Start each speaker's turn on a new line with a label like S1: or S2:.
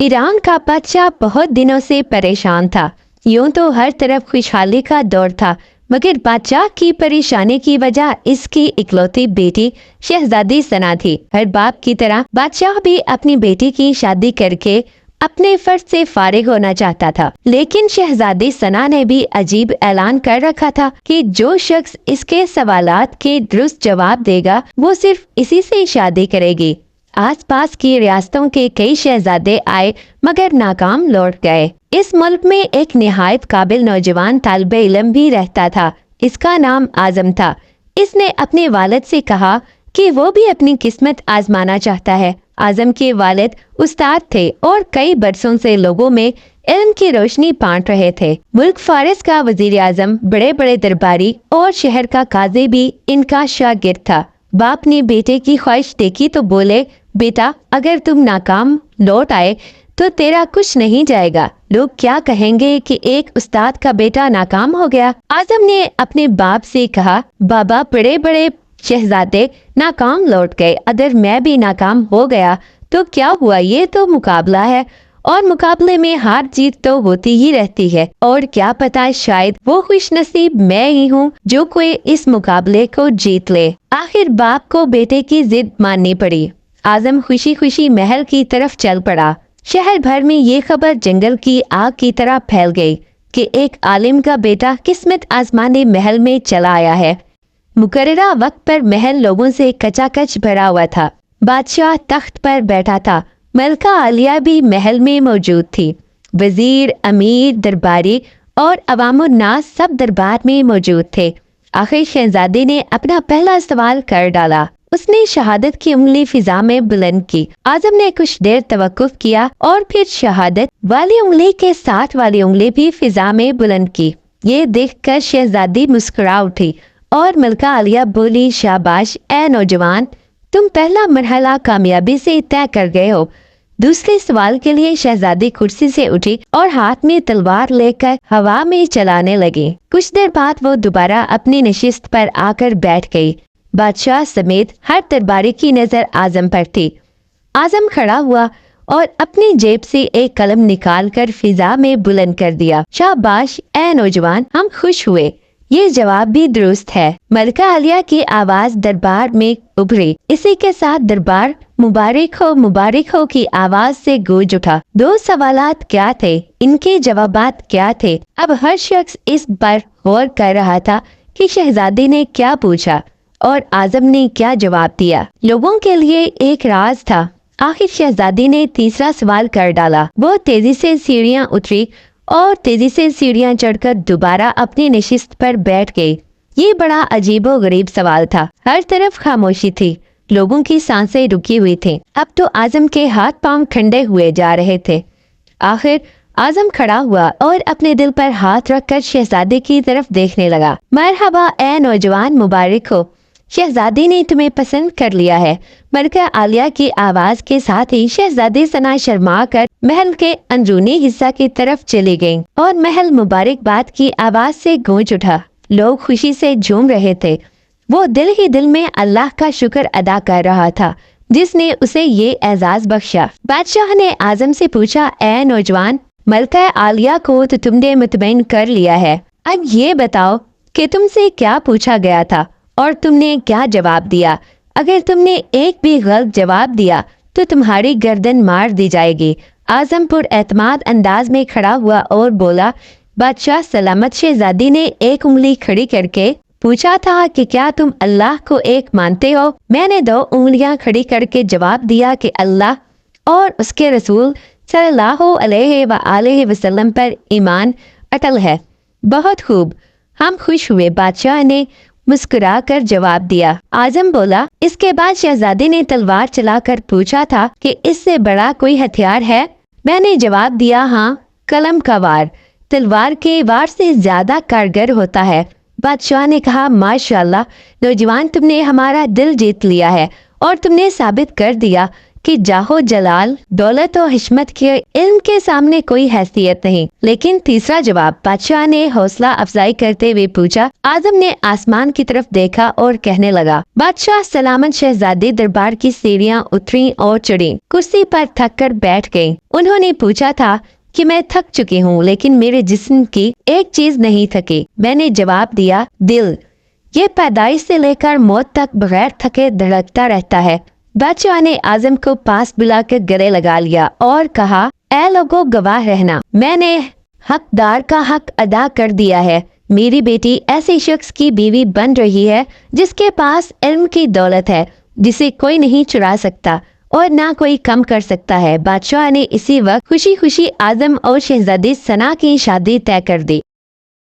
S1: Iran का बादशाह बहुत दिनों से परेशान था। यूं तो हर तरफ खुशहाली का दौर था, मगर बादशाह की परेशानी की वजह इसकी इकलौती बेटी शहजादी सना थी। हर बाप की तरह बादशाह भी अपनी बेटी की शादी करके अपने फर्ज से फारिग होना चाहता था, लेकिन शहजादी सना ने भी अजीब ऐलान कर रखा था कि जो शख्स इसके सवालात के दुरुस्त जवाब देगा वो सिर्फ इसी से शादी करेगी। आसपास की रियासतों के कई शहजादे आए मगर नाकाम लौट गए। इस मुल्क में एक निहायत काबिल नौजवान तालिब इल्म भी रहता था। इसका नाम आजम था। इसने अपने वालिद से कहा कि वो भी अपनी किस्मत आजमाना चाहता है। आजम के वालिद उस्ताद थे और कई बरसों से लोगों में इल्म की रोशनी बांट रहे थे। मुल्क फारिस का वजीर आजम, बड़े बड़े दरबारी और शहर का काजी भी इनका शागिर्द था। बाप ने बेटे की ख्वाहिश देखी तो बोले, बेटा अगर तुम नाकाम लौट आए तो तेरा कुछ नहीं जाएगा। लोग क्या कहेंगे कि एक उस्ताद का बेटा नाकाम हो गया। आजम ने अपने बाप से कहा, बाबा बड़े बड़े शहजादे नाकाम लौट गए, अगर मैं भी नाकाम हो गया तो क्या हुआ, ये तो मुकाबला है और मुकाबले में हार जीत तो होती ही रहती है, और क्या पता शायद वो खुशनसीब मैं ही हूँ जो कोई इस मुकाबले को जीत ले। आखिर बाप को बेटे की जिद माननी पड़ी। आजम खुशी खुशी महल की तरफ चल पड़ा। शहर भर में ये खबर जंगल की आग की तरह फैल गई कि एक आलिम का बेटा किस्मत आजमाने महल में चला आया है। मुकर्ररा वक्त पर महल लोगों से कचाकच भरा हुआ था। बादशाह तख्त पर बैठा था। मलका आलिया भी महल में मौजूद थी। वजीर, अमीर, दरबारी और अवामुन्नास सब दरबार में मौजूद थे। आखिर शहजादी ने अपना पहला सवाल कर डाला। उसने शहादत की उंगली फिजा में बुलंद की। आजम ने कुछ देर तवक्कुफ किया और फिर शहादत वाली उंगली के साथ वाली उंगली भी फिजा में बुलंद की। ये देखकर शहजादी मुस्कुरा उठी और मलका आलिया बोली, शाबाश ए नौजवान, तुम पहला मरहला कामयाबी से तय कर गए हो। दूसरे सवाल के लिए शहजादी कुर्सी से उठी और हाथ में तलवार लेकर हवा में चलाने लगी। कुछ देर बाद वो दोबारा अपनी नशिस्त पर आकर बैठ गई। बादशाह समेत हर दरबारी की नजर आजम पर थी। आजम खड़ा हुआ और अपनी जेब से एक कलम निकालकर फिजा में बुलंद कर दिया। शाबाश ए नौजवान, हम खुश हुए। ये जवाब भी दुरुस्त है। मलका आलिया की आवाज दरबार में उभरी। इसी के साथ दरबार मुबारक हो की आवाज से गूंज उठा। दो सवालात क्या थे, इनके जवाबात क्या थे? अब हर शख्स इस पर गौर कर रहा था कि शहजादी ने क्या पूछा और आजम ने क्या जवाब दिया। लोगों के लिए एक राज था। आखिर शहजादी ने तीसरा सवाल कर डाला। वो तेजी से सीढ़ियां उतरी और तेजी से सीढ़ियां चढ़कर दोबारा अपनी नशिस्त पर बैठ गई। ये बड़ा अजीबो गरीब सवाल था। हर तरफ खामोशी थी। लोगों की सांसें रुकी हुई थी। अब तो आजम के हाथ पांव ठंडे हुए जा रहे थे। आखिर आजम खड़ा हुआ और अपने दिल पर हाथ रखकर शहजादी की तरफ देखने लगा। मरहबा ए नौजवान, मुबारक हो। शहजादी ने तुम्हें पसंद कर लिया है। मलका आलिया की आवाज के साथ ही शहजादी सना शर्मा कर महल के अंदरूनी हिस्सा की तरफ चली गई और महल मुबारकबाद की आवाज से गूंज उठा। लोग खुशी से झूम रहे थे। वो दिल ही दिल में अल्लाह का शुक्र अदा कर रहा था जिसने उसे ये एजाज बख्शा। बादशाह ने आजम से पूछा, ए नौजवान, मलका आलिया को तो तुमने मुतमईन कर लिया है। अब ये बताओ कि तुमसे क्या पूछा गया था और तुमने क्या जवाब दिया। अगर तुमने एक भी गलत जवाब दिया तो तुम्हारी गर्दन मार दी जाएगी। आजम पुर एतमाद अंदाज में खड़ा हुआ और बोला, बादशाह सलामत। शहजादी ने एक उंगली खड़ी करके पूछा था कि क्या तुम अल्लाह को एक मानते हो? मैंने दो उंगलियां खड़ी करके जवाब दिया कि अल्लाह और उसके रसूल सल्लल्लाहु अलैहि वसल्लम पर ईमान अटल है। बहुत खूब, हम खुश हुए, बादशाह ने मुस्कुरा कर जवाब दिया। आजम बोला। इसके बाद शहजादी ने तलवार चलाकर पूछा था कि इससे बड़ा कोई हथियार है? मैंने जवाब दिया, हाँ, कलम का वार तलवार के वार से ज्यादा कारगर होता है। बादशाह ने कहा, माशाल्लाह नौजवान, तुमने हमारा दिल जीत लिया है और तुमने साबित कर दिया کہ جاہو جلال، دولت و حشمت کے علم کے سامنے کوئی حیثیت نہیں۔ لیکن تیسرا جواب بادشاہ نے حوصلہ افزائی کرتے ہوئے پوچھا۔ اعظم نے آسمان کی طرف دیکھا اور کہنے لگا، بادشاہ سلامت شہزادی دربار کی سیڑھیاں اتریں اور چڑھیں، کرسی پر تھک کر بیٹھ گئیں۔ انہوں نے پوچھا تھا کہ میں تھک چکی ہوں، لیکن میرے جسم کی ایک چیز نہیں تھکی۔ میں نے جواب دیا، دل۔ یہ پیدائش سے لے کر موت تک بغیر تھکے دھڑکتا رہتا ہے۔ بادشاہ نے اعظم کو پاس بلا کر گلے لگا لیا اور کہا، اے لوگو گواہ رہنا، میں نے حقدار کا حق ادا کر دیا ہے۔ میری بیٹی ایسے شخص کی بیوی بن رہی ہے جس کے پاس علم کی دولت ہے، جسے کوئی نہیں چرا سکتا اور نہ کوئی کم کر سکتا ہے۔ بادشاہ نے اسی وقت خوشی خوشی اعظم اور شہزادی ثنا کی شادی طے کر دی۔